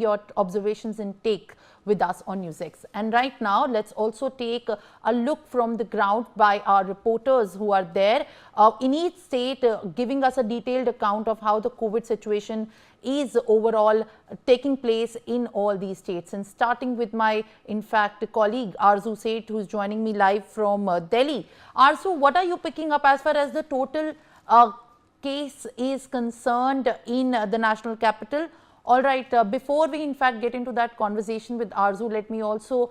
your observations and take with us on NewsX. And right now, let's also take a look from the ground by our reporters who are there in each state, giving us a detailed account of how the COVID situation is overall taking place in all these states. And starting with my, in fact, colleague Arzu Seth, who is joining me live from Delhi. Arzu, what are you picking up as far as the total case is concerned in the national capital? All right, before we in fact get into that conversation with Arzu, let me also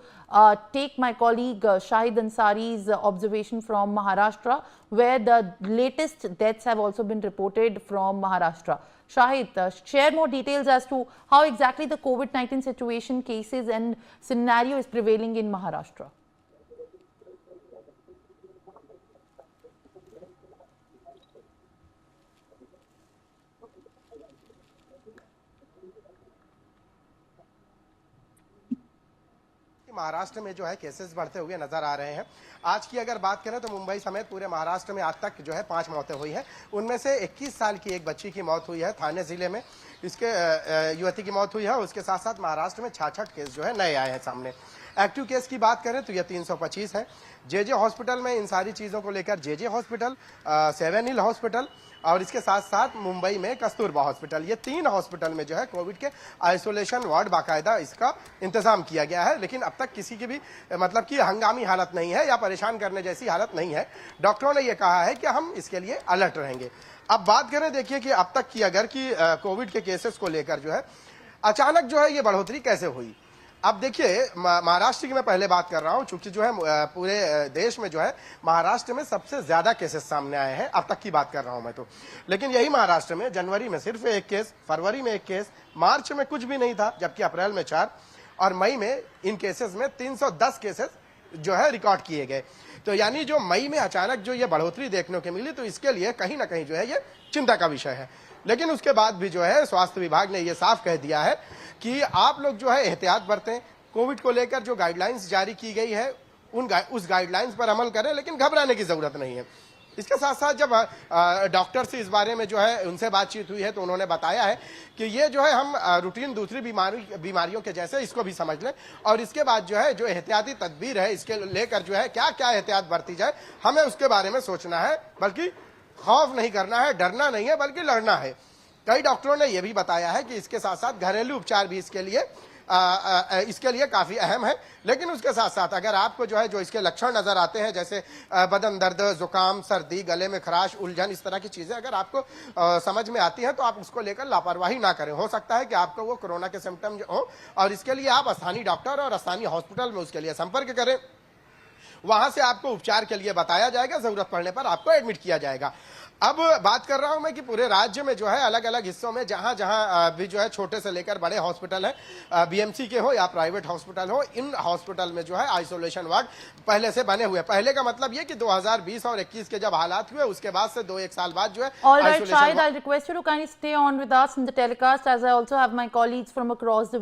take my colleague Shahid Ansari's observation from Maharashtra, where the latest deaths have also been reported from Maharashtra. Shahid, share more details as to how exactly the COVID-19 situation, cases and scenario is prevailing in Maharashtra. Maharashtra में जो है cases बढ़ते हुए नजर आ रहे हैं। आज की अगर बात करें तो मुंबई समेत पूरे महाराष्ट्र में आज तक जो है 5 मौतें हुई हैं। उनमें से 21 साल की एक बच्ची की मौत हुई है थाने जिले में, इसके युवती की मौत हुई है और उसके साथ साथ महाराष्ट्र में 66 केस जो है नए आए हैं सामने। एक्टिव केस की बात करें तो यह 325 है। जेजे हॉस्पिटल में इन सारी चीजों को लेकर जेजे हॉस्पिटल, 7 हिल हॉस्पिटल और इसके साथ साथ मुंबई में कस्तूरबा हॉस्पिटल, ये 3 हॉस्पिटल में जो है कोविड के आइसोलेशन वार्ड बाकायदा इसका इंतजाम किया गया है। लेकिन अब तक किसी की भी मतलब कि हंगामी हालत नहीं है या परेशान करने जैसी हालत नहीं है। डॉक्टरों ने यह कहा है कि हम इसके लिए अलर्ट रहेंगे। अब बात करें, देखिए कि अब तक की अगर कि कोविड के केसेस को लेकर जो है अचानक जो है ये बढ़ोतरी कैसे हुई। अब देखिए, महाराष्ट्र की मैं पहले बात कर रहा हूं, चूंकि जो है पूरे देश में जो है महाराष्ट्र में सबसे ज्यादा केसेस सामने आए हैं, अब तक की बात कर रहा हूं मैं तो। लेकिन यही महाराष्ट्र में जनवरी में सिर्फ 1 केस, फरवरी में 1 केस, मार्च में कुछ भी नहीं था, जबकि अप्रैल में 4 और मई में इन केसेस में 310 केसेस जो है रिकॉर्ड किए गए। तो यानी जो मई में अचानक जो ये बढ़ोतरी देखने को मिली, तो इसके लिए कहीं ना कहीं जो है ये चिंता का विषय है। लेकिन उसके बाद भी जो है स्वास्थ्य विभाग ने ये साफ कह दिया है कि आप लोग जो है एहतियात बरतें। कोविड को लेकर जो गाइडलाइंस जारी की गई है उस गाइडलाइंस पर अमल करें, लेकिन घबराने की जरूरत नहीं है। इसके साथ साथ जब डॉक्टर से इस बारे में जो है उनसे बातचीत हुई है तो उन्होंने बताया है कि ये जो है हम रूटीन दूसरी बीमारियों के जैसे इसको भी समझ लें और इसके बाद जो है जो एहतियाती तदबीर है इसके लेकर जो है क्या क्या एहतियात बरती जाए, हमें उसके बारे में सोचना है। बल्कि खौफ नहीं करना है, डरना नहीं है, बल्कि लड़ना है। कई डॉक्टरों ने यह भी बताया है कि इसके साथ साथ घरेलू उपचार भी इसके लिए काफी अहम है। लेकिन उसके साथ साथ अगर आपको जो है जो इसके लक्षण नजर आते हैं, जैसे बदन दर्द, जुकाम, सर्दी, गले में खराश, उलझन, इस तरह की चीजें अगर आपको समझ में आती हैं तो आप उसको लेकर लापरवाही ना करें। हो सकता है कि आपको वो कोरोना के सिम्टम हो और इसके लिए आप स्थानीय डॉक्टर और स्थानीय हॉस्पिटल में उसके लिए संपर्क करें। वहां से आपको उपचार के लिए बताया जाएगा, जरूरत पड़ने पर आपको एडमिट किया जाएगा। अब बात कर रहा हूं मैं कि पूरे राज्य में जो है अलग अलग हिस्सों में जहां जहां भी जो है छोटे से लेकर बड़े हॉस्पिटल है, बीएमसी के हो या प्राइवेट हॉस्पिटल हो, इन हॉस्पिटल में जो है आइसोलेशन वार्ड पहले से बने हुए। पहले का मतलब ये कि 2020 और 21 के जब हालात हुए उसके बाद से 2-1 साल बाद जो है All right, Shahid, I'll request you to kindly stay on with us in the telecast as I also have my colleagues from across the